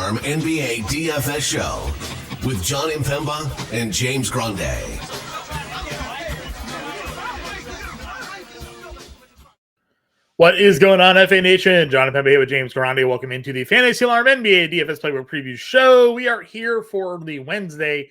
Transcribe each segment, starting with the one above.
Alarm NBA DFS show with John Impemba and James Grande. What is going on, FA Nation? John Impemba here with James Grande. Welcome into the Fantasy Alarm NBA DFS Playbook Preview Show. We are here for the Wednesday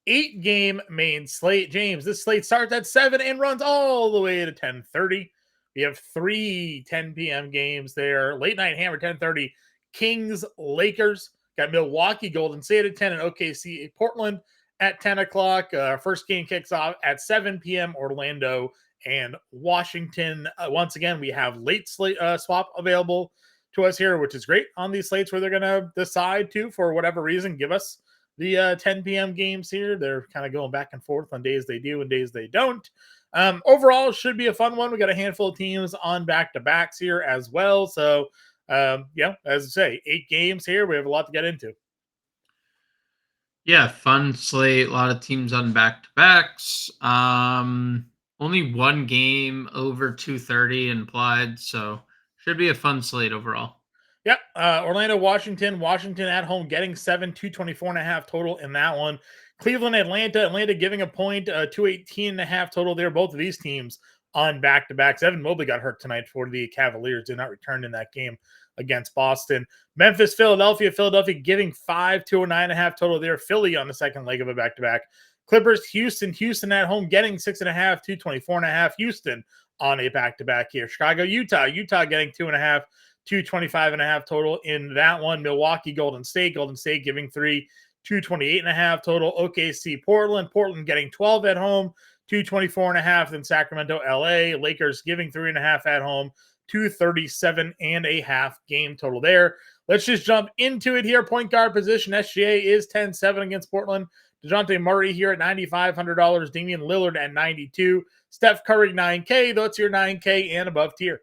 8-game main slate. James, this slate starts at 7 and runs all the way to 10:30. We have 3 10 p.m. games there. Late night hammer, 10:30. Kings, Lakers. Got Milwaukee, Golden State at 10 and OKC, Portland at 10 o'clock. First game kicks off at 7 p.m. Orlando and Washington. Once again, we have late slate swap available to us here, which is great on these slates where they're going to decide to, for whatever reason, give us the 10 p.m. games here. They're kind of going back and forth on days they do and days they don't. Overall, should be a fun one. We got a handful of teams on back-to-backs here as well. So, as I say, 8 games here. We have a lot to get into. Yeah, fun slate. A lot of teams on back-to-backs. Only one game over 230 implied, so should be a fun slate overall. Yep. Orlando, Washington at home getting 7, 224.5 total in that one. Cleveland, Atlanta giving a point, 218.5 total there. Both of these teams on back-to-backs. Evan Mobley got hurt tonight for the Cavaliers, did not return in that game against Boston. Memphis, Philadelphia giving 5, 209.5 total there. Philly on the second leg of a back-to-back. Clippers, Houston at home getting 6.5, 224.5. Houston on a back-to-back here. Chicago, Utah getting 2.5, 225.5 total in that one. Milwaukee, Golden State giving 3, 228.5 total. OKC, Portland getting 12 at home, 224.5. Then Sacramento, LA, Lakers giving 3.5 at home, 237.5 game total there. Let's just jump into it here. Point guard position, SGA is 10-7 against Portland. DeJounte Murray here at $9,500. Damian Lillard at $92. Steph Curry, $9K. That's your $9K and above tier.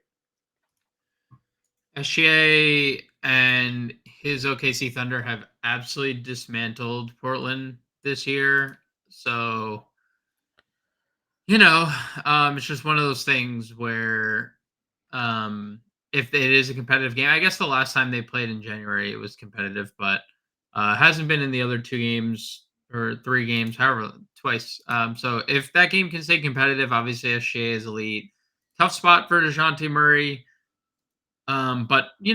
SGA and his OKC Thunder have absolutely dismantled Portland this year. So, it's just one of those things where if it is a competitive game, I guess the last time they played in January, it was competitive, but hasn't been in the other 2 games or 3 games, however, twice. So if that game can stay competitive, obviously SGA is elite. Tough spot for DeJounte Murray. But he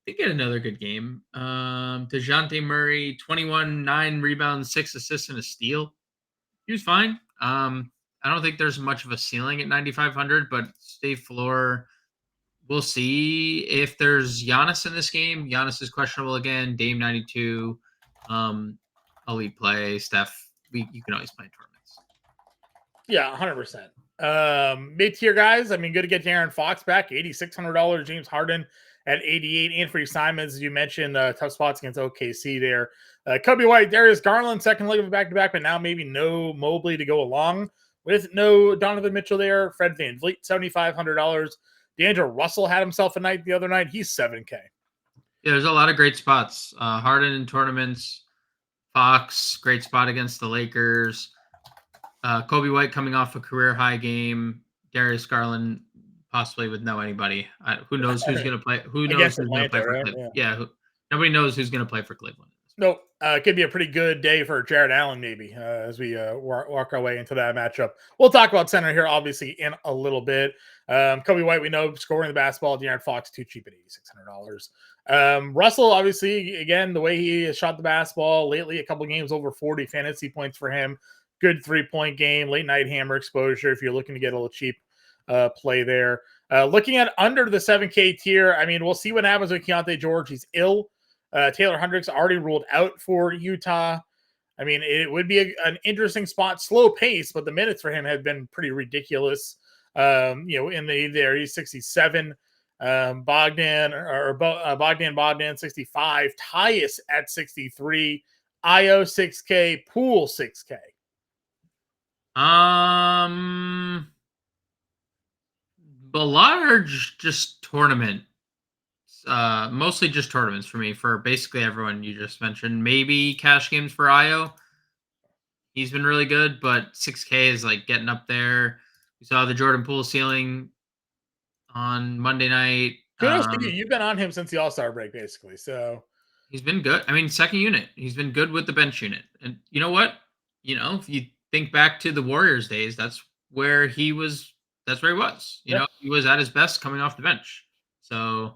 did get another good game. DeJounte Murray, 21, 9 rebounds, 6 assists, and a steal. He was fine. I don't think there's much of a ceiling at 9,500, but stay floor. We'll see if there's Giannis in this game. Giannis is questionable again. Dame 92. Elite play. Steph, you can always play in tournaments. Yeah, 100%. Mid-tier guys, good to get De'Aaron Fox back, $8,600. James Harden at 88. Anthony Simons, as you mentioned, tough spots against OKC there. Kobe White, Darius Garland, second leg of a back-to-back, but now maybe no Mobley to go along with no Donovan Mitchell there. Fred VanVleet, $7,500. D'Angelo Russell had himself a night the other night. He's $7K. Yeah, there's a lot of great spots. Harden in tournaments. Fox, great spot against the Lakers. Kobe White coming off a career-high game. Darius Garland possibly with no anybody. Who knows who's going to play? Who knows who's going to play for Cleveland? Yeah, nobody knows who's going to play for Cleveland. Nope. It could be a pretty good day for Jarrett Allen, maybe, as we walk our way into that matchup. We'll talk about center here, obviously, in a little bit. Kobe White, we know, scoring the basketball. De'Aaron Fox, too cheap at $8,600. Russell, obviously, again, the way he has shot the basketball lately, a couple of games over 40 fantasy points for him. Good 3-point game, late night hammer exposure if you're looking to get a little cheap play there. Looking at under the 7K tier, we'll see what happens with Keontae George. He's ill. Taylor Hendricks already ruled out for Utah. It would be an interesting spot, slow pace, but the minutes for him have been pretty ridiculous. He's 67. Bogdan 65. Tyus at 63. Io 6K. Poole 6K. A lot are just tournament. Mostly just tournaments for me, for basically everyone you just mentioned. Maybe cash games for Io. He's been really good, but 6K is like getting up there. We saw the Jordan Poole ceiling on Monday night. Kudos to you. You've been on him since the All-Star break, basically. So he's been good. I mean, second unit. He's been good with the bench unit. And you know what? If you think back to the Warriors days, that's where he was. That's where he was. He was at his best coming off the bench. So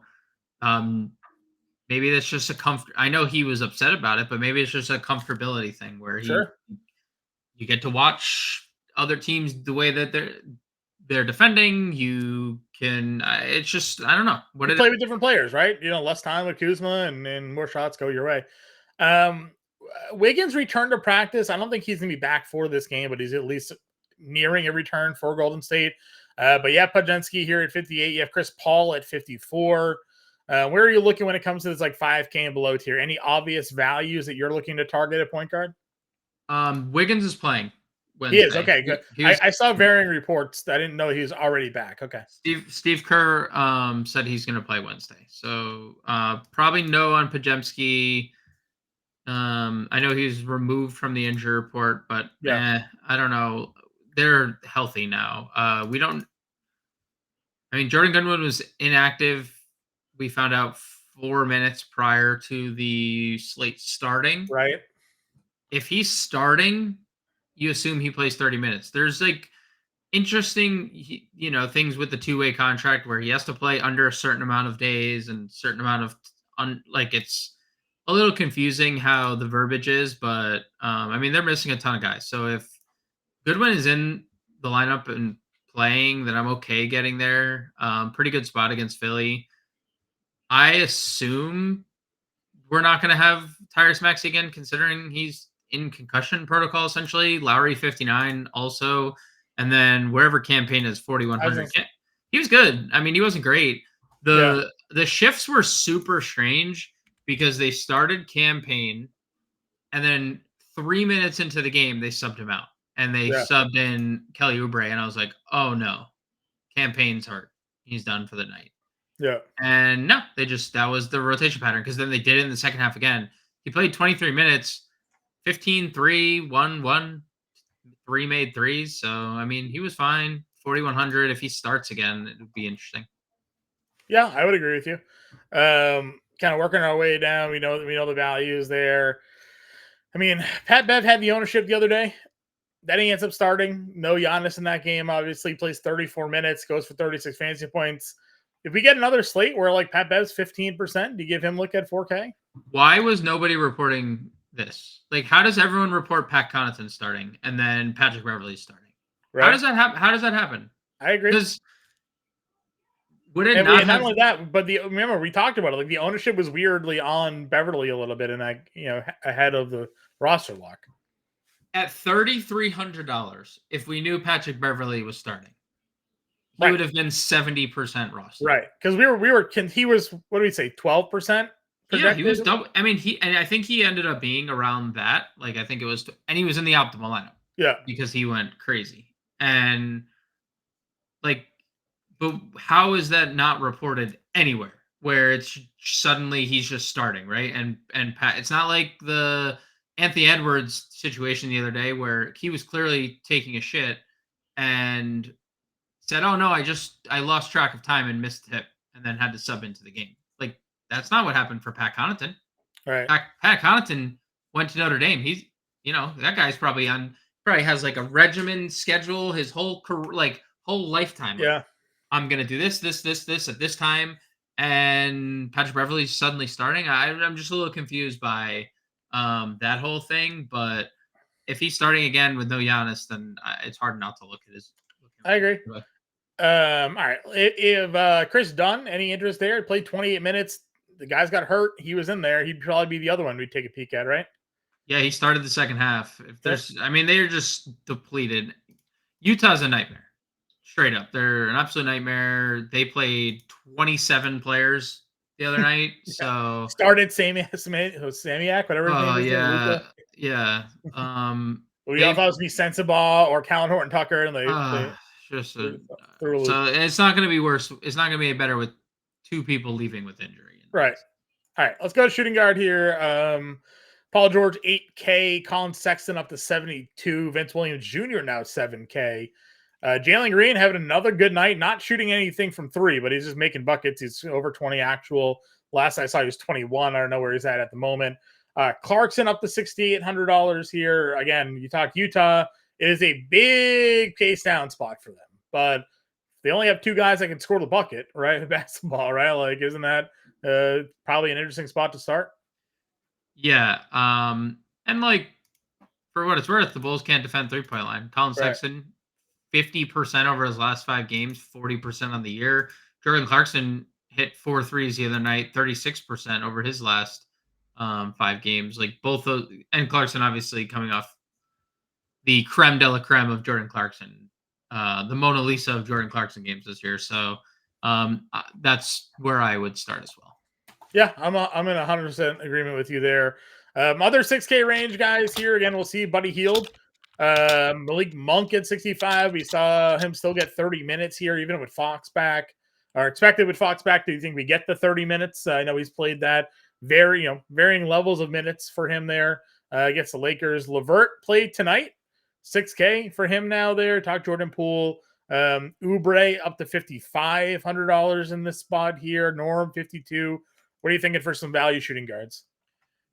maybe that's just a comfort. I know he was upset about it, but maybe it's just a comfortability thing where you get to watch other teams the way that they're defending. You can. It's just I don't know what you play with different players, right? Less time with Kuzma and more shots go your way. Wiggins returned to practice. I don't think he's gonna be back for this game, but he's at least nearing a return for Golden State. But yeah, Pudzinski here at 58. You have Chris Paul at 54. Where are you looking when it comes to this like 5K and below tier? Any obvious values that you're looking to target at point guard? Wiggins is playing Wednesday. He is. Okay, good. I saw varying reports. I didn't know he was already back. Okay. Steve Kerr said he's going to play Wednesday. So probably no on Pajemski. I know he's removed from the injury report, but I don't know. They're healthy now. Jordan Goodwin was inactive. We found out 4 minutes prior to the slate starting. Right. If he's starting, you assume he plays 30 minutes. There's like interesting, things with the two-way contract where he has to play under a certain amount of days and certain amount of it's a little confusing how the verbiage is, but they're missing a ton of guys. So if Goodwin is in the lineup and playing, then I'm okay getting there. Pretty good spot against Philly. I assume we're not going to have Tyrese Maxey again, considering he's in concussion protocol, essentially. Lowry, 59 also. And then wherever campaign is 4,100. He was good. He wasn't great. The shifts were super strange because they started campaign and then 3 minutes into the game, they subbed him out. And they subbed in Kelly Oubre. And I was like, oh no, campaign's hurt. He's done for the night. Yeah. And no, that was the rotation pattern because then they did it in the second half again. He played 23 minutes, 15, 3, 1, 1, 3 made threes. So, he was fine. 4,100. If he starts again, it would be interesting. Yeah, I would agree with you. Kind of working our way down. We know the values there. Pat Bev had the ownership the other day. Then he ends up starting. No Giannis in that game. Obviously, plays 34 minutes, goes for 36 fantasy points. If we get another slate where like Pat Bev's 15%, do you give him a look at 4K? Why was nobody reporting this? Like, how does everyone report Pat Connaughton starting and then Patrick Beverley starting? Right. How does that happen? I agree. Because would it not only that, but remember we talked about it. Like the ownership was weirdly on Beverly a little bit, and ahead of the roster lock. At $3,300, if we knew Patrick Beverly was starting, he would have been 70% roster. Right. Because he was, what do we say, 12%? Yeah, he was double. I think he ended up being around that. Like, I think it was, and he was in the optimal lineup. Yeah. Because he went crazy. And like, but how is that not reported anywhere where it's suddenly he's just starting, right? And Pat, it's not like the Anthony Edwards situation the other day where he was clearly taking a shit and said, oh no, I lost track of time and missed the tip and then had to sub into the game. Like, that's not what happened for Pat Connaughton. Right. Pat Connaughton went to Notre Dame. He's, that guy's probably has like a regimen schedule his whole career, like whole lifetime. Yeah. Like, I'm going to do this at this time. And Patrick Beverly's suddenly starting. I'm just a little confused by that whole thing. But if he's starting again with no Giannis, then it's hard not to look at his. I agree. All right. If Chris Dunn, any interest there? He played 28 minutes. The guy's got hurt. He was in there. He'd probably be the other one we'd take a peek at, right? Yeah, he started the second half. If there's, they're just depleted. Utah's a nightmare. Straight up. They're an absolute nightmare. They played 27 players the other night. So started Samiak, whatever his name is. Yeah. We all thought it was be Sensabaugh or Callan Horton Tucker, and so it's not going to be worse. It's not going to be better with two people leaving with injury. Right. All right. Let's go to shooting guard here. Paul George 8K, Colin Sexton up to 72, Vince Williams Jr. now 7K. Jalen Green having another good night, not shooting anything from three, but he's just making buckets. He's over 20 actual. Last I saw, he was 21. I don't know where he's at the moment. Clarkson up to $6,800 here. Again, you talk Utah. It is a big pace down spot for them, but they only have two guys that can score the bucket, right? Basketball, right? Like, isn't that probably an interesting spot to start? Yeah. And like, for what it's worth, the Bulls can't defend 3-point line. Colin Sexton, 50% over his last 5 games, 40% on the year. Jordan Clarkson hit 4 threes the other night, 36% over his last 5 games. Like both those, and Clarkson obviously coming off the creme de la creme of Jordan Clarkson, the Mona Lisa of Jordan Clarkson games this year. So that's where I would start as well. Yeah, I'm in 100% agreement with you there. Other 6K range guys here. Again, we'll see Buddy Hield. Malik Monk at 65. We saw him still get 30 minutes here, even with Fox back, or expected with Fox back. Do you think we get the 30 minutes? I know he's played that varying levels of minutes for him there against the Lakers. LeVert played tonight. 6K for him now there. Talk Jordan Poole. Oubre up to $5,500 in this spot here. Norm 52. What are you thinking for some value shooting guards?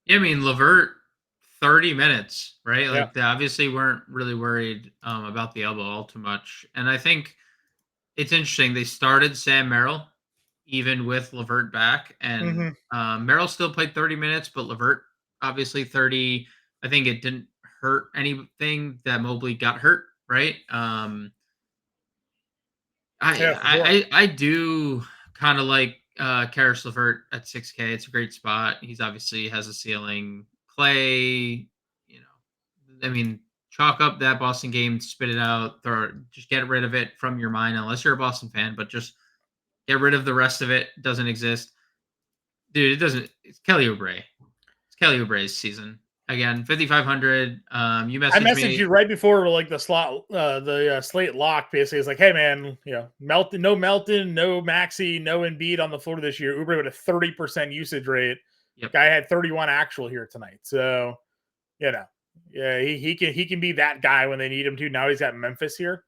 Yeah, I mean, LeVert, 30 minutes, right? Like, Yeah. they obviously weren't really worried about the elbow all too much. And I think it's interesting. They started Sam Merrill even with LeVert back. And Merrill still played 30 minutes, but LeVert, obviously 30. I think it didn't hurt anything that Mobley got hurt, right? I do kind of like Karis LeVert at 6K. It's a great spot. He's obviously has a ceiling. Clay, I mean, chalk up that Boston game, spit it out, just get rid of it from your mind, unless you're a Boston fan, but just get rid of the rest of it. Doesn't exist. Dude, it doesn't. It's Kelly Oubre. It's Kelly Oubre's season. Again, 5,500. You I messaged messaged me. you right before like the slate lock. Basically, it's like, hey man, Melton, no Maxey, no Embiid on the floor this year. Oubre with a 30% usage rate. Yep. Guy had 31 actual here tonight. So, yeah, he can be that guy when they need him to. Now he's got Memphis here.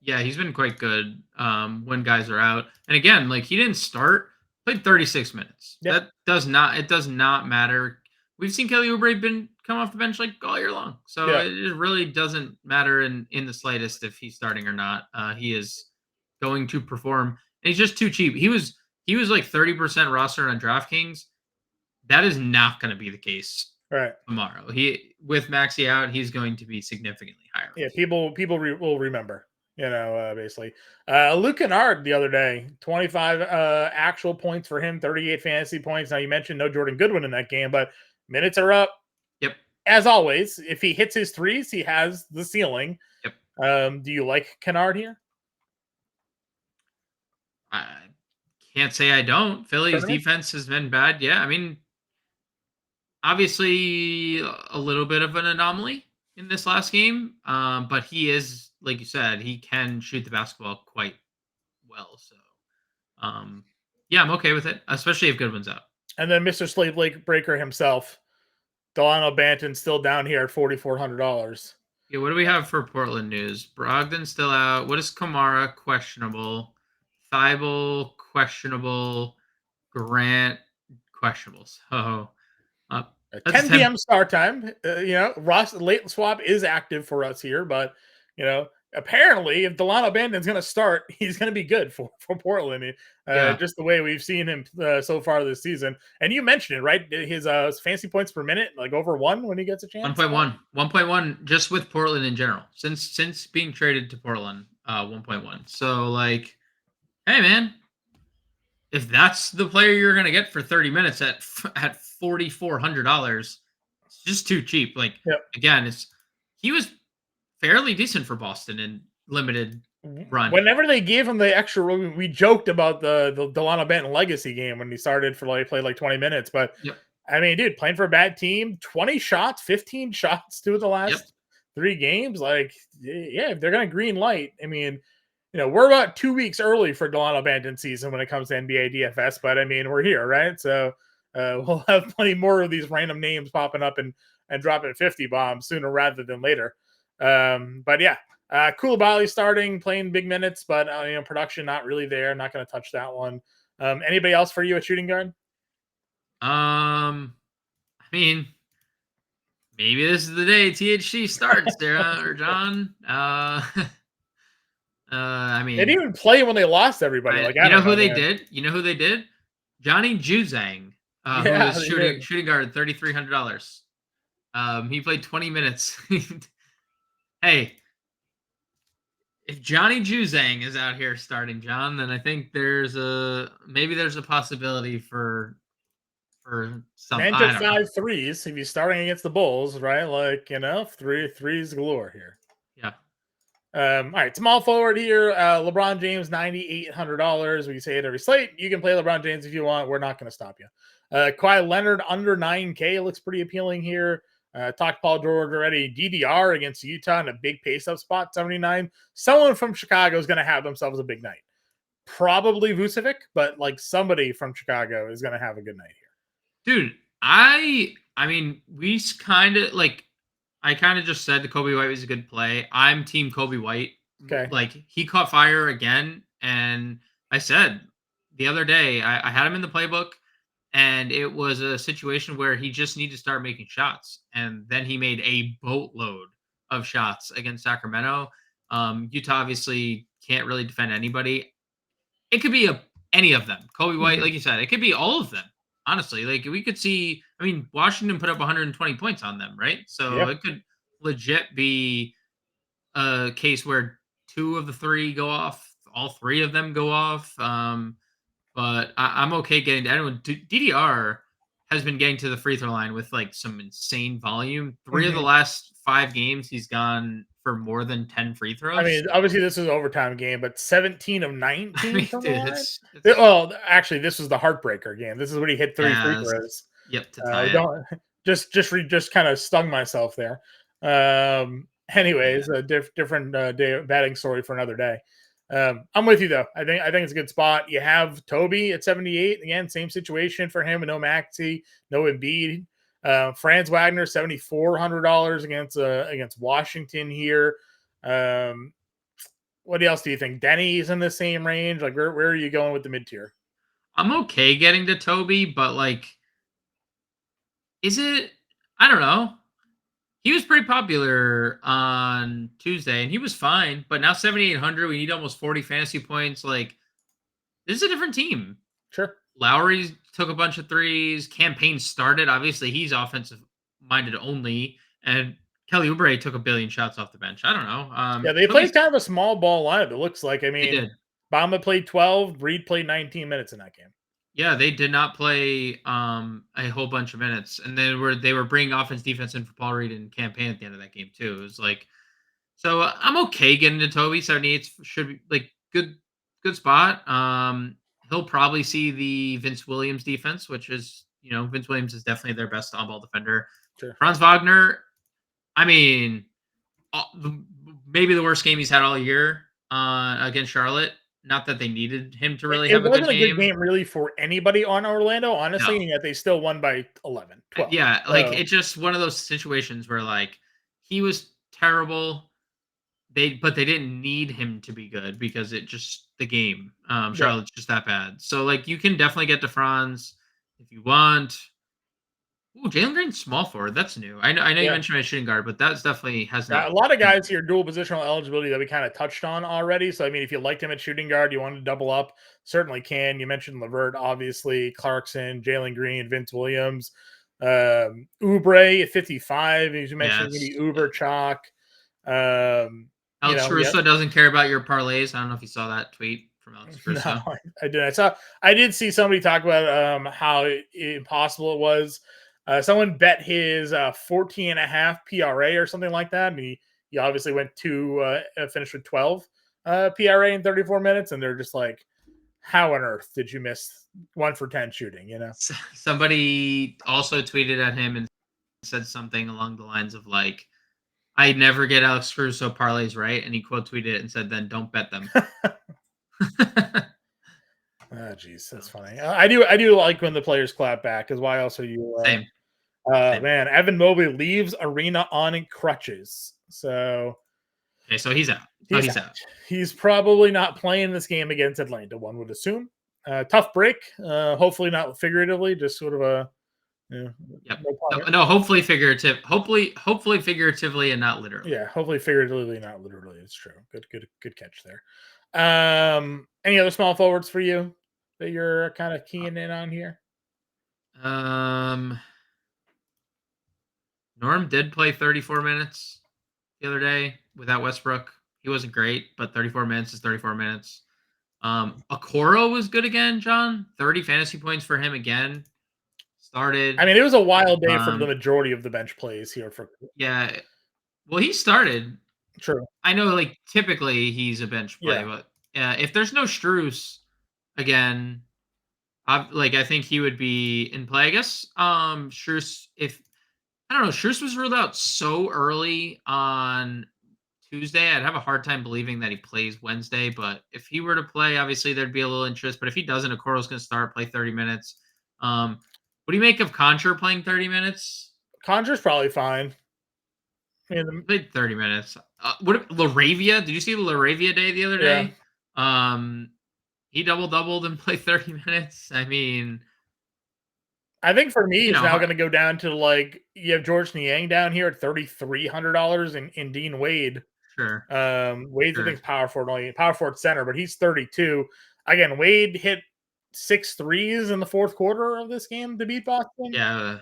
Yeah, he's been quite good when guys are out. And again, like he didn't start, played 36 minutes. Yep. It does not matter. We've seen Kelly Oubre come off the bench like all year long. So it really doesn't matter in the slightest if he's starting or not. He is going to perform. And he's just too cheap. He was like 30% roster on DraftKings. That is not going to be the case tomorrow. With Maxey out, he's going to be significantly higher. Yeah, people will remember. Basically. Luke Kennard the other day, 25 actual points for him, 38 fantasy points. Now, you mentioned no Jordan Goodwin in that game, but minutes are up. Yep. As always, if he hits his threes, he has the ceiling. Yep. Do you like Kennard here? I can't say I don't. Philly's defense has been bad. Yeah, I mean, obviously a little bit of an anomaly in this last game, but he is, like you said, he can shoot the basketball quite well. So, yeah, I'm okay with it, especially if Goodwin's out. And then Mr. Slave Lake Breaker himself, Delano Banton, still down here at $4,400. Yeah, what do we have for Portland news? Brogdon's still out. What is Kamara? Questionable. Thibault, questionable. Grant, questionable. So, 10 p.m. start time. Ross late swap is active for us here, but apparently if Delano Banton's going to start, he's going to be good for Portland. Just the way we've seen him so far this season. And you mentioned it, right? His fantasy points per minute, like over 1 when he gets a chance. 1.1 just with Portland in general. Since being traded to Portland, 1.1. So like, hey man, if that's the player you're going to get for 30 minutes at $4,400, it's just too cheap. Like, again, he was fairly decent for Boston in limited run. Whenever they gave him the extra, we joked about the Delano Banton legacy game when he started played like 20 minutes. But I mean, dude, playing for a bad team, 20 shots, 15 shots to the last 3 games. Like, yeah, if they're going to green light, I mean, we're about 2 weeks early for Delano Banton season when it comes to NBA DFS, but I mean, we're here, right? So we'll have plenty more of these random names popping up and dropping 50 bombs sooner rather than later. But yeah, Koulibaly starting, playing big minutes, but production not really there. Not going to touch that one. Anybody else for you at shooting guard? I mean, maybe this is the day THC starts, Sarah or John. I They mean, didn't even play when they lost everybody. I you know don't who know, they man. did? You know who they did? Johnny Juzang, who Yeah, is they did. shooting guard, $3,300. He played 20 minutes. Hey, if Johnny Juzang is out here starting, John, then I think there's a possibility for some. Man I took don't know. 5 threes. If he's starting against the Bulls, right? Threes galore here. Yeah. All right, small forward here. LeBron James, $9,800. We say it every slate. You can play LeBron James if you want. We're not going to stop you. Kawhi Leonard under 9K looks pretty appealing here. Talked Paul George already. DDR against Utah in a big pace-up spot, 79. Someone from Chicago is going to have themselves a big night. Probably Vucevic, but somebody from Chicago is going to have a good night here. Dude, I mean, we kind of I kind of just said the Kobe White was a good play. I'm team Kobe White. Okay. He caught fire again. And I said the other day, I had him in the playbook, and it was a situation where he just needed to start making shots. And then he made a boatload of shots against Sacramento. Utah obviously can't really defend anybody. It could be any of them. Kobe White, like you said, it could be all of them. Honestly, we could see. I mean, Washington put up 120 points on them, right? So it could legit be a case where 2 of the 3 go off, all 3 of them go off. But I'm okay getting to anyone. DDR has been getting to the free throw line with some insane volume. 3 of the last 5 games, he's gone for more than 10 free throws. I mean, obviously this is an overtime game, but 17 of 19 from the line. It's, well, actually, this was the heartbreaker game. This is when he hit 3 free throws. Yep, to tie it. Just kind of stung myself there. Anyways, a different day batting story for another day. I'm with you though. I think it's a good spot. You have Toby at 78. Again, same situation for him. No Maxey, no Embiid. Franz Wagner, $7,400 against Washington here. What else do you think? Denny's in the same range. Where are you going with the mid tier? I'm okay getting to Toby, but is it? I don't know. He was pretty popular on Tuesday, and he was fine. But now 7,800, we need almost 40 fantasy points. This is a different team. Sure. Lowry took a bunch of threes. Campaign started. Obviously, he's offensive-minded only. And Kelly Oubre took a billion shots off the bench. I don't know. They played kind of a small ball lineup, it looks like. I mean, they did. Bamba played 12. Reed played 19 minutes in that game. Yeah, they did not play a whole bunch of minutes, and they were bringing offense defense in for Paul Reed and Campaign at the end of that game too. It was so I'm okay getting to Toby. 78 should be good spot. He'll probably see the Vince Williams defense, which is Vince Williams is definitely their best on-ball defender. Sure. Franz Wagner, I mean, maybe the worst game he's had all year against Charlotte. Not that they needed him to really have a good game. It wasn't a good game really for anybody on Orlando, honestly, and yet they still won by 11, 12. Yeah, it's just one of those situations where he was terrible. But they didn't need him to be good because the game. Charlotte's just that bad. So you can definitely get to Franz if you want. Ooh, Jalen Green's small forward. That's new. I know you mentioned my shooting guard, but that's definitely has not. A lot of guys here dual positional eligibility that we kind of touched on already. So I mean, if you liked him at shooting guard, you wanted to double up, certainly can. You mentioned Levert, obviously, Clarkson, Jalen Green, Vince Williams, Oubre at 55. As you mentioned, maybe Uber Chalk. Alex Caruso doesn't care about your parlays. I don't know if you saw that tweet from Alex Caruso. No, I didn't. I did see somebody talk about how impossible it was. Someone bet his 14.5 PRA or something like that. And he obviously went to finish with 12 PRA in 34 minutes. And they're just like, how on earth did you miss 1 for 10 shooting? Somebody also tweeted at him and said something along the lines of I never get Alex Caruso parlays right. And he quote tweeted it and said, then don't bet them. Oh, geez, that's funny. I do like when the players clap back, because why else are you? Same. Man, Evan Mobley leaves arena on crutches. So, Okay, so he's out. He's out. He's probably not playing this game against Atlanta, one would assume. Tough break. Hopefully not figuratively, just sort of a yep. No, hopefully figurative. Hopefully figuratively and not literally. Yeah, hopefully figuratively, not literally. It's true. Good catch there. Any other small forwards for you that you're kind of keying in on here? Norm did play 34 minutes the other day without Westbrook. He wasn't great, but 34 minutes is 34 minutes. Okoro was good again, John. 30 fantasy points for him again. Started. I mean, it was a wild day for the majority of the bench plays here. Yeah. Well, he started. True. I know, like, typically he's a bench play, but if there's no Strus again, I think he would be in play. I guess Strus, I don't know, Strus was ruled out so early on Tuesday. I'd have a hard time believing that he plays Wednesday, but if he were to play, obviously there'd be a little interest. But if he doesn't, Okoro's going to start, play 30 minutes. What do you make of Conjure playing 30 minutes? Conjure's probably fine. He played 30 minutes. What Laravia? Did you see the Laravia day the other day? He doubled and played 30 minutes. I mean, I think for me, it's now going to go down to like you have George Niang down here at $3,300 in Dean Wade. Sure. Wade's I think power forward center, but he's 32. Again, Wade hit 6 threes in the fourth quarter of this game to beat Boston. Yeah.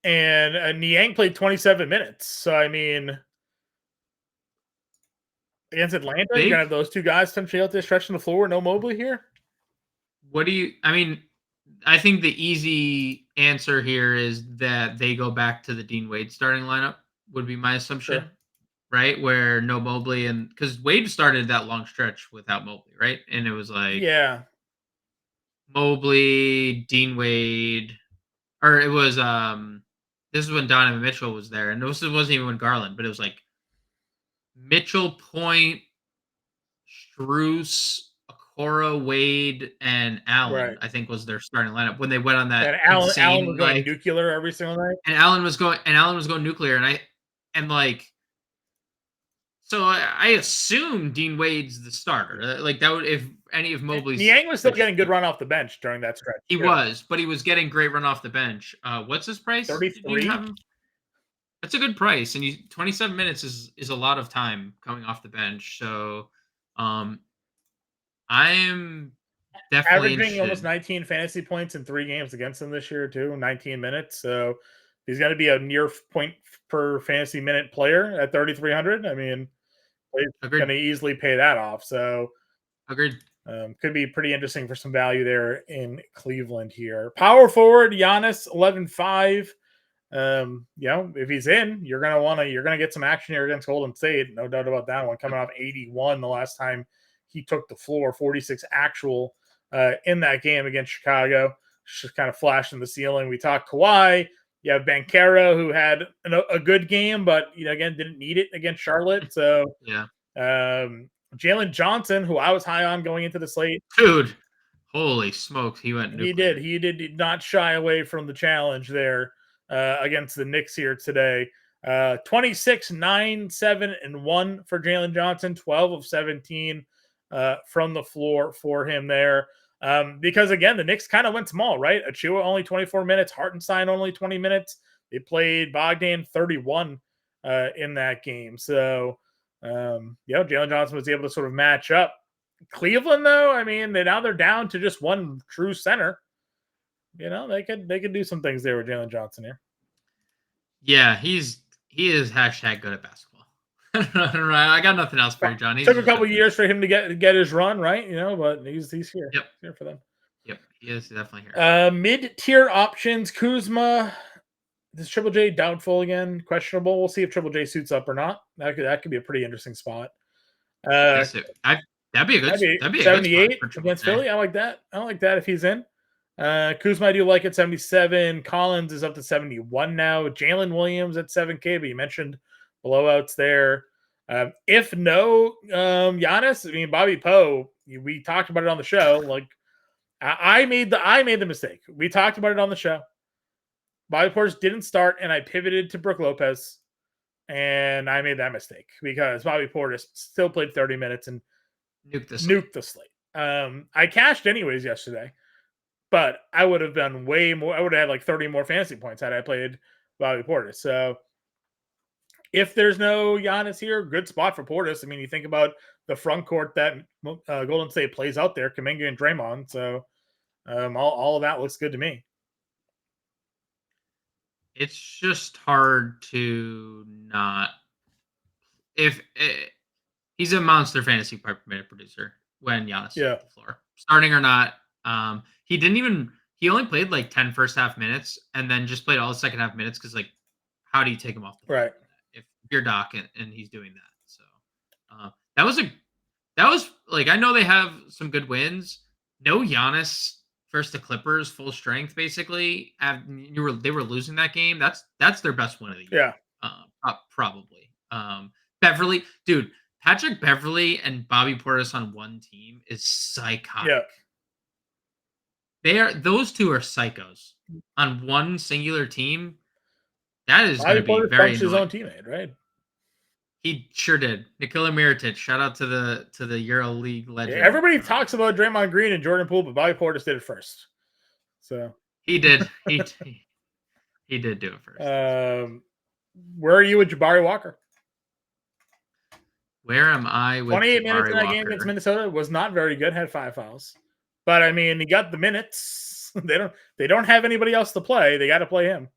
And Niang played 27 minutes. So I mean, against Atlanta, you're gonna have those two guys essentially out there stretching the floor. No Mobley here. I think the easy answer here is that they go back to the Dean Wade starting lineup would be my assumption, right? Where no Mobley, and because Wade started that long stretch without Mobley, right? And it was like Mobley, Dean Wade, or it was this is when Donovan Mitchell was there, and this wasn't even when Garland, but it was like Mitchell, Point, Strus, Okoro, Wade, and Allen, I think, was their starting lineup when they went on that. And Allen was going nuclear every single night. And Allen was going nuclear, so I assume Dean Wade's the starter. Like that would if any of Mobley's. Niang was still getting good run off the bench during that stretch. He was, but he was getting great run off the bench. What's his price? 33. That's a good price, and 27 minutes is a lot of time coming off the bench. So, I'm definitely averaging almost 19 fantasy points in 3 games against them this year too. 19 minutes, so he's going to be a near point per fantasy minute player at 3,300. I mean, he's going to easily pay that off. So, agreed. Could be pretty interesting for some value there in Cleveland here. Power forward Giannis 11.5. If he's in, you're gonna get some action here against Golden State, no doubt about that one. Coming off 81 the last time he took the floor, 46 actual in that game against Chicago. Just kind of flashing the ceiling. We talked Kawhi. You have Banchero, who had a good game, but again didn't need it against Charlotte. So Jalen Johnson, who I was high on going into the slate, dude, holy smokes, he went nuclear. He did not shy away from the challenge there against the Knicks here today. 26, 9, 7, and 1 for Jalen Johnson, 12 of 17 from the floor for him there. Because again, the Knicks kind of went small, right? Achua only 24 minutes, Hartenstein only 20 minutes. They played Bogdan 31 in that game. So, Jalen Johnson was able to sort of match up. Cleveland, though, I mean, they're down to just one true center. They could do some things there with Jalen Johnson here. Yeah, he is hashtag good at basketball. I got nothing else for you, John. Took a couple years for him to get his run, right? But he's here. Yep. He's here for them. Yep, he is definitely here. Mid-tier options, Kuzma. Is Triple J doubtful again? Questionable. We'll see if Triple J suits up or not. That could be a pretty interesting spot. That'd be a good. That'd be 78 against Philly. I like that. If he's in. Kuzma, I do like at 77. Collins is up to 71 now. Jalen Williams at 7K, but you mentioned blowouts there. If no, Giannis, I mean Bobby Poe, we talked about it on the show. Like I made the mistake. We talked about it on the show. Bobby Portis didn't start, and I pivoted to Brook Lopez. And I made that mistake because Bobby Portis still played 30 minutes and Nuke the slate. I cashed anyways yesterday, but I would have done way more. I would have had like 30 more fantasy points had I played Bobby Portis. So if there's no Giannis here, good spot for Portis. I mean, you think about the front court that Golden State plays out there, Kuminga and Draymond. So all of that looks good to me. It's just hard to not. If he's a monster fantasy point per minute producer when Giannis is on the floor, starting or not. He didn't even. He only played like 10 first half minutes and then just played all the second half minutes because like, how do you take him off the floor? Right. If you're Doc and he's doing that, so that was like, I know they have some good wins. No Giannis versus the Clippers, full strength basically. They were losing that game. That's their best win of the year. Probably. Beverly, dude, Patrick Beverly and Bobby Portis on one team is psychotic. Those two are psychos on one singular team. That is going to be very annoying. His own teammate, right? He sure did. Nikola Mirotic, shout out to the Euro League legend. Yeah, everybody talks about Draymond Green and Jordan Poole, but Bobby Portis did it first. So he did. He did do it first. Where are you with Jabari Walker? Where am I with 28 Jabari minutes in that Walker? game against Minnesota was not very good. Had 5 fouls, but I mean, he got the minutes. They don't have anybody else to play. They got to play him.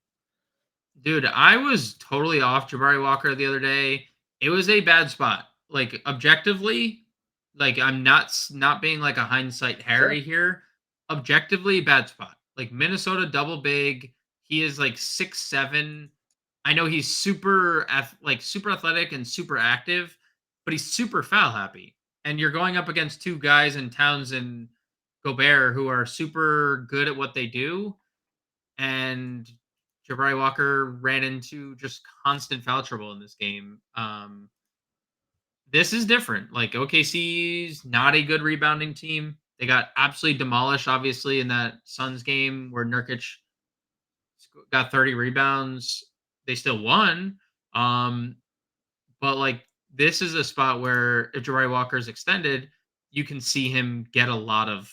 Dude, I was totally off Jabari Walker the other day. It was a bad spot. Like objectively, like I'm not being like a hindsight Harry here. Objectively, bad spot. Like Minnesota double big. He is like 6'7". I know he's super athletic and super active, but he's super foul happy. And you're going up against two guys in Towns and Gobert who are super good at what they do. And Jabari Walker ran into just constant foul trouble in this game. This is different. Like OKC's not a good rebounding team. They got absolutely demolished, obviously, in that Suns game where Nurkic got 30 rebounds. They still won. But like this is a spot where if Jabari Walker is extended, you can see him get a lot of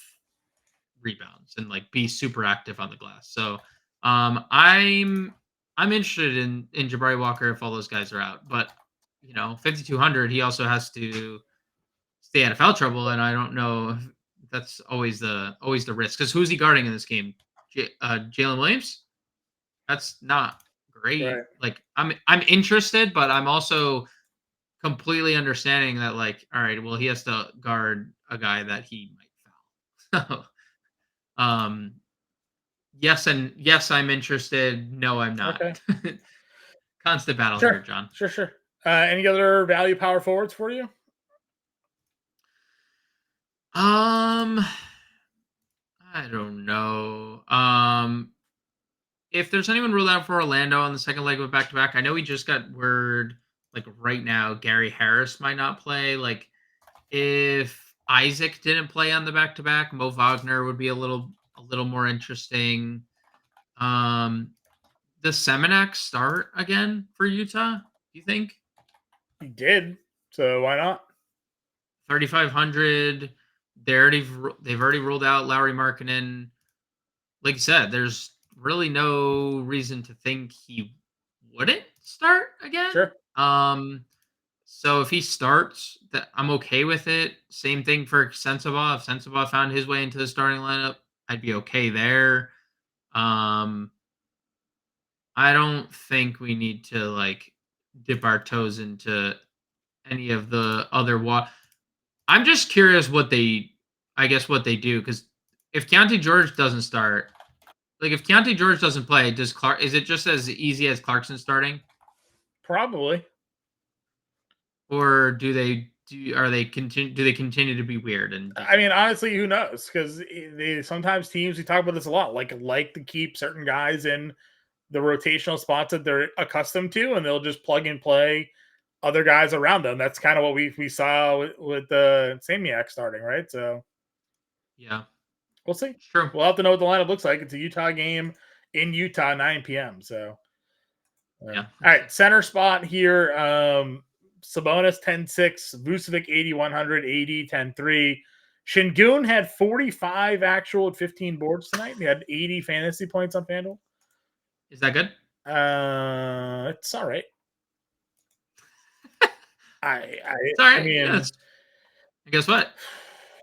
rebounds and like be super active on the glass. So I'm interested in Jabari Walker if all those guys are out, but 5,200, he also has to stay out of foul trouble, and I don't know if that's always the risk because who's he guarding in this game? Jalen Williams. That's not great. Right. Like I'm interested, but I'm also completely understanding that like, all right, well, he has to guard a guy that he might foul. So, yes, I'm interested. No, I'm not. Okay. Constant battle here, John. Sure. Any other value power forwards for you? I don't know. If there's anyone ruled out for Orlando on the second leg of back-to-back, I know we just got word like right now Gary Harris might not play. Like if Isaac didn't play on the back-to-back, Mo Wagner would be a little more interesting. Does Seminac start again for Utah? Do you think? He did, so why not? 3,500. They've already ruled out Lauri Markkanen. Like you said, there's really no reason to think he wouldn't start again. Sure. So if he starts, I'm okay with it. Same thing for Sensabaugh. If Sensabaugh found his way into the starting lineup, I'd be okay there. I don't think we need to like dip our toes into any of the other I'm just curious what they do, because if Keontae George doesn't start, like if Keontae George doesn't play, is it just as easy as Clarkson starting? Probably. Or do they continue to be weird? And I mean, honestly, who knows? Because sometimes teams, we talk about this a lot, like to keep certain guys in the rotational spots that they're accustomed to, and they'll just plug and play other guys around them. That's kind of what we saw with the Samiak starting, right? So yeah, we'll see. True. We'll have to know what the lineup looks like. It's a Utah game in Utah, 9 p.m. So Yeah. All right, center spot here. Sabonis 10-6, Vucevic 8,100, 80, 10-3. Şengün had 45 actual at 15 boards tonight. He had 80 fantasy points on FanDuel. Is that good? It's all right. It's all right. I mean, yes. And guess what?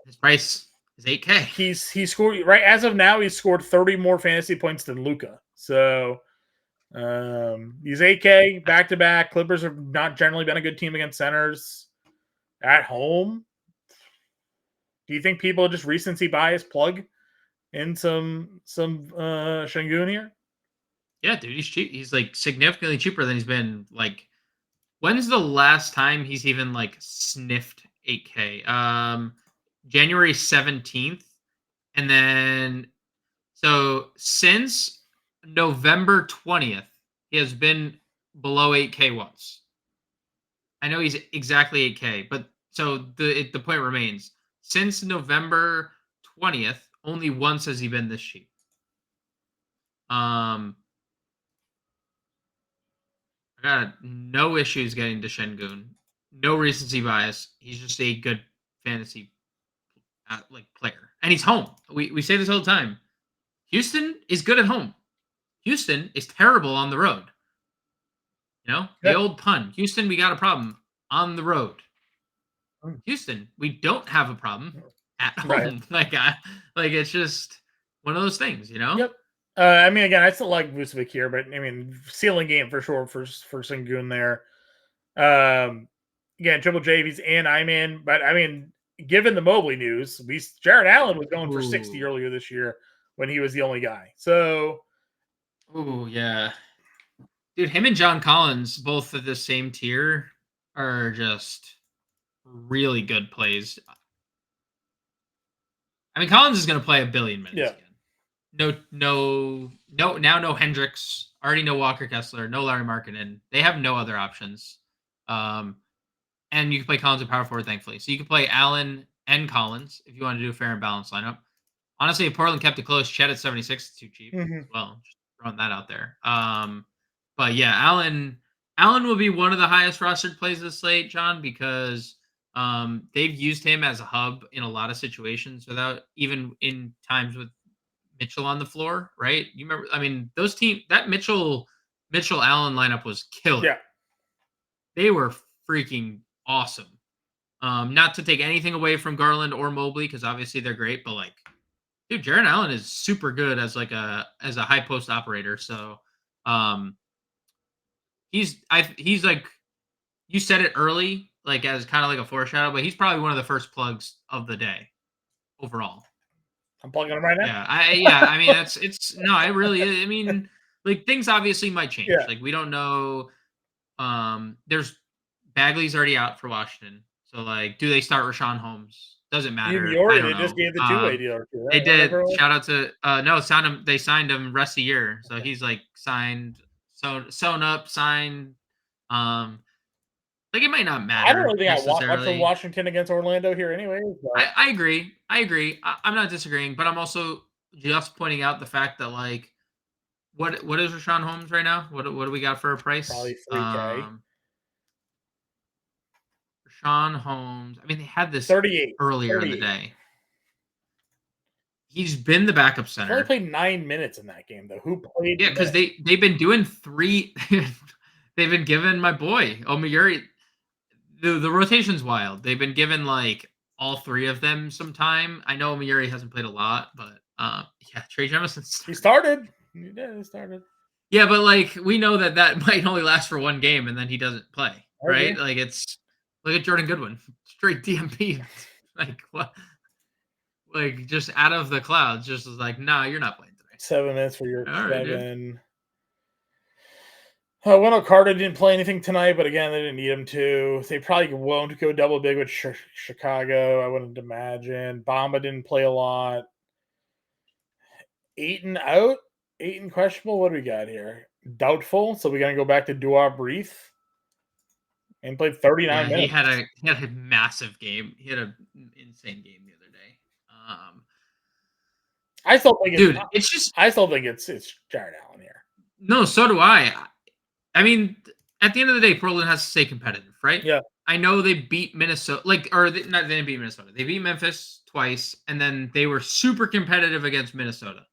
His price is $8K. He scored right as of now. He's scored 30 more fantasy points than Luka. So he's 8K back to back. Clippers have not generally been a good team against centers at home. Do you think people just recency bias plug in some Şengün here? Yeah, dude, he's cheap. He's like significantly cheaper than he's been. Like, when's the last time he's even like sniffed 8K? January 17th. And then so since November 20th, he has been below 8K once. I know he's exactly 8K, but so the point remains. Since November 20th, only once has he been this cheap. I got no issues getting to Şengün. No recency bias. He's just a good fantasy player, and he's home. We say this all the time. Houston is good at home. Houston is terrible on the road. The old pun. Houston, we got a problem on the road. Houston, we don't have a problem at home. Right. Like it's just one of those things, Yep. I mean, again, I still like Vucevic here, but I mean, ceiling game for sure for Şengün there. Again, Triple J, he's in, I'm in, but I mean, given the Mobley news, Jarrett Allen was going for 60 earlier this year when he was the only guy. So, yeah, dude, him and John Collins, both at the same tier, are just really good plays. I mean, Collins is going to play a billion minutes again. No Hendricks. Already no Walker Kessler. No Larry Markkinen. They have no other options. And you can play Collins at power forward, thankfully. So you can play Allen and Collins if you want to do a fair and balanced lineup. Honestly, if Portland kept it close, Chet at 76 is too cheap as well. Just throwing that out there. But yeah, Allen will be one of the highest rostered plays this slate, John, because they've used him as a hub in a lot of situations without even in times with Mitchell on the floor, right? You remember? I mean, that Mitchell Allen lineup was killer. Yeah, they were freaking awesome. Not to take anything away from Garland or Mobley because obviously they're great, but like, dude, Jarrett Allen is super good as a high post operator. So, he's like, you said it early, like as kind of like a foreshadow, but he's probably one of the first plugs of the day overall. I'm plugging him right now. Yeah. I mean, I mean, like things obviously might change. Yeah. Like we don't know. There's Bagley's already out for Washington. So like, do they start Rashawn Holmes? Doesn't matter. They just gave the two-way deal. They did. Shout out to no, signed him. They signed him rest of the year. So he's like signed, sewn up, signed. Like it might not matter. I don't really think I want much for Washington against Orlando here anyway. I agree. I'm not disagreeing, but I'm also just pointing out the fact that like what is Rashawn Holmes right now? What do we got for a price? Probably 3K. Rashawn Holmes. I mean, they had this 38 earlier in the day. He's been the backup center. He only played 9 minutes in that game though. Who played? Yeah, because they've been doing 3. They've been giving my boy Omiyuri. The rotation's wild. They've been given like all 3 of them some time. I know Omiyuri hasn't played a lot, but yeah, Trey Jemison started. He started. He started. Yeah, but like we know that might only last for 1 game and then he doesn't play, right? Like it's look at Jordan Goodwin, straight DMP. Like what? Like just out of the clouds, just was like, nah, you're not playing today. 7 minutes for your 7. Wendell Carter didn't play anything tonight, but again, they didn't need him to. They probably won't go double big with Chicago, I wouldn't imagine. Bamba didn't play a lot. Ayton out. Ayton questionable. What do we got here? Doubtful. So we're going to go back to Duar Breath. And played 39 minutes. He had a massive game. He had an insane game the other day. I still think it's Jarrett Allen here. No, so do I. I mean, at the end of the day, Portland has to stay competitive, right? Yeah. I know they beat Minnesota, they didn't beat Minnesota. They beat Memphis twice, and then they were super competitive against Minnesota.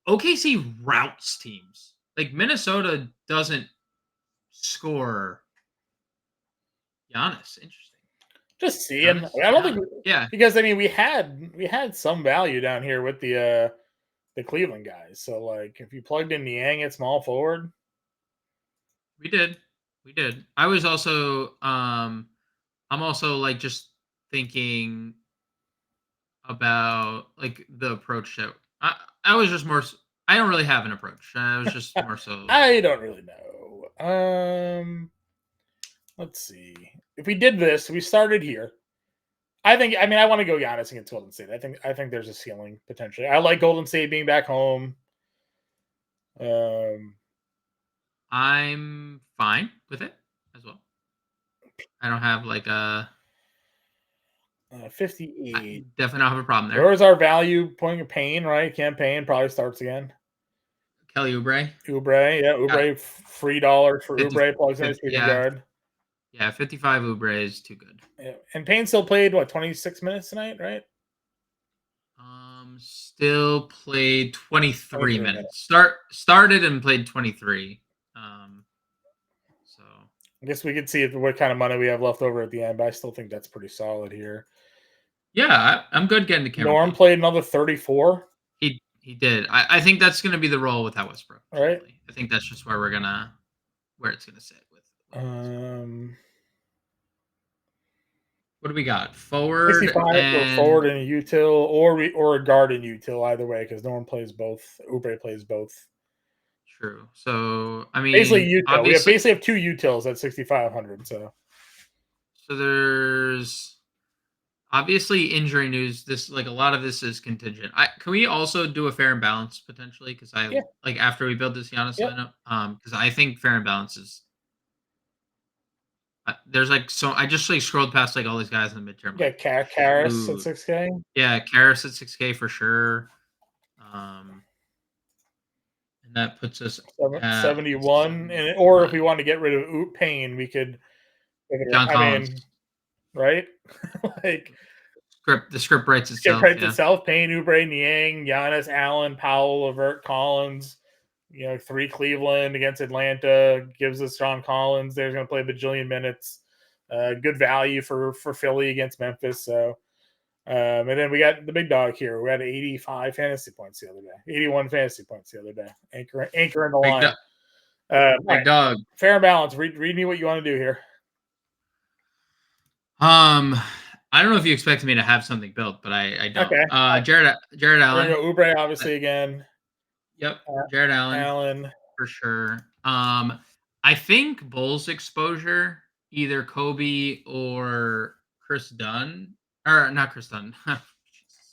OKC routes teams. Like Minnesota doesn't score Giannis. Interesting. Just seeing. Giannis? I don't think. Yeah. Because I mean, we had some value down here with the Cleveland guys. So like, if you plugged in Niang at small forward, we did. I was also I'm also like just thinking about like the approach that I was just more. I don't really have an approach. I was just more so. I don't really know. Let's see. If we did this, we started here. I mean, I want to go Giannis against Golden State. I think there's a ceiling potentially. I like Golden State being back home. I'm fine with it as well. I don't have like a 58. I definitely don't have a problem there. Where's our value point of Payne, right? Campaign probably starts again. Kelly Oubre. Yeah, Oubre, $3 for 50, Oubre, plugs in his shooting guard. Yeah, 55 Oubre is too good. Yeah. And Payne still played, 26 minutes tonight, right? Still played 23 minutes. Started and played 23. So I guess we could see what kind of money we have left over at the end, but I still think that's pretty solid here. Yeah, I'm good getting to Cameron. Norm played another 34. He did. I think that's going to be the role without Westbrook. Right. I think that's just where it's going to sit with. What do we got? Forward 65 and... for forward and a util, or a guard and util either way, because Norm plays both. Oubre plays both. True. So I mean, basically util. We basically have two utils at 6,500. So there's obviously injury news. This like a lot of this is contingent. Can we also do a fair and balance potentially? Because like after we build this Giannis lineup, because I think fair and balance is. There's like so I just like scrolled past like all these guys in the midterm. Yeah, Karras at 6K. Yeah, Karras at 6K for sure. And that puts us 71. Or if we want to get rid of Payne, we could. John Collins, right? Like the script writes itself. Payne, Oubre, Niang, Giannis, Allen, Powell, Levert, Collins. 3 Cleveland against Atlanta gives us John Collins. They're going to play a bajillion minutes. Good value for Philly against Memphis. So, and then we got the big dog here. We had 85 fantasy points the other day. 81 fantasy points the other day. Anchor in the line. Big dog. Fair and balance. Read me what you want to do here. I don't know if you expected me to have something built, but I don't. Okay. Jarrett Allen. Oubre obviously again. Yep, Jarrett Allen for sure. I think Bulls exposure, either Kobe or Chris Dunn, or not Chris Dunn.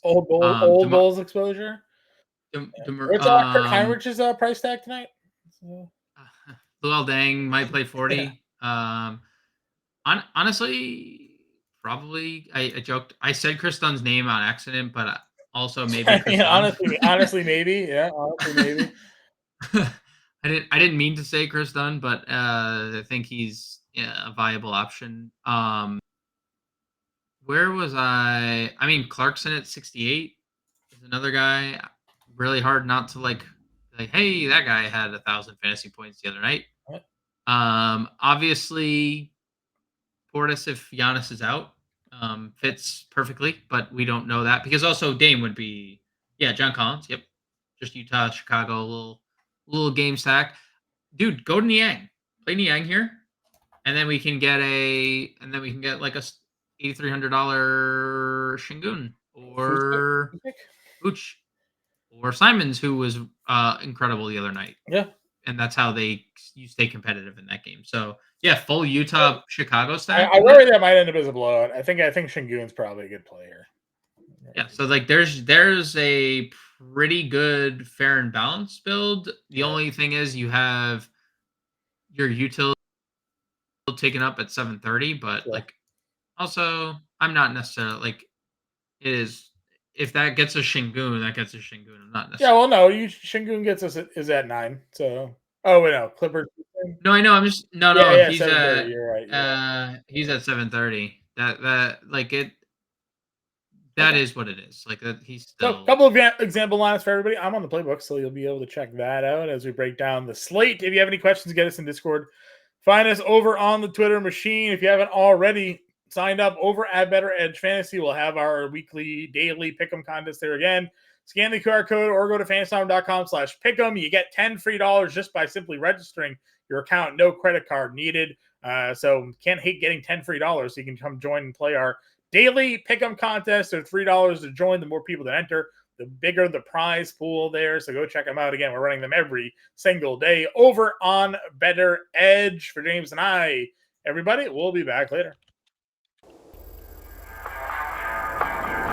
old Bulls exposure. What's Kirk Heinrich's price tag tonight? Luol Deng might play 40. Honestly, probably I joked. I said Chris Dunn's name on accident, but also maybe. honestly, maybe. Yeah, honestly, maybe. I didn't mean to say Chris Dunn, but I think he's a viable option. Where was I? I mean, Clarkson at 68 is another guy. Really hard not to like, hey, that guy had 1,000 fantasy points the other night. What? Obviously, Portis, if Giannis is out, fits perfectly, but we don't know that because also Dame would be, John Collins. Yep, just Utah, Chicago, little game stack. Dude, go to Niang, play Niang here, and then we can get like a $8,300 Şengün or Vooch or Simons, who was incredible the other night. Yeah, and that's how you stay competitive in that game. So full Utah Chicago stack. I worry that might end up as a blowout. I think Şengün's probably a good player. Yeah, so like there's a pretty good fair and balanced build. The only thing is you have your utility taken up at 730, but like also I'm not necessarily like it is. If that gets a Şengün, that gets a Şengün. I'm not necessarily. Yeah, well, no, Şengün gets us is at 9. So, wait, no, Clippers. No, I know. I'm just no. Yeah, He's 7:30. You're right. he's at 7:30. That like it. That Okay. is what it is. Like that. He's So, still. a couple of example lines for everybody. I'm on the playbook, so you'll be able to check that out as we break down the slate. If you have any questions, get us in Discord. Find us over on the Twitter machine. If you haven't already signed up over at Better Edge Fantasy, we'll have our weekly, daily pick'em contest there again. Scan the QR code or go to fantasy.com/pick'em. You get $10 free just by simply registering your account. No credit card needed. So can't hate getting $10 free. So you can come join and play our daily pick'em contest. They're $3 to join. The more people that enter, the bigger the prize pool there. So go check them out. Again, we're running them every single day over on Better Edge. For James and I, everybody, we'll be back later.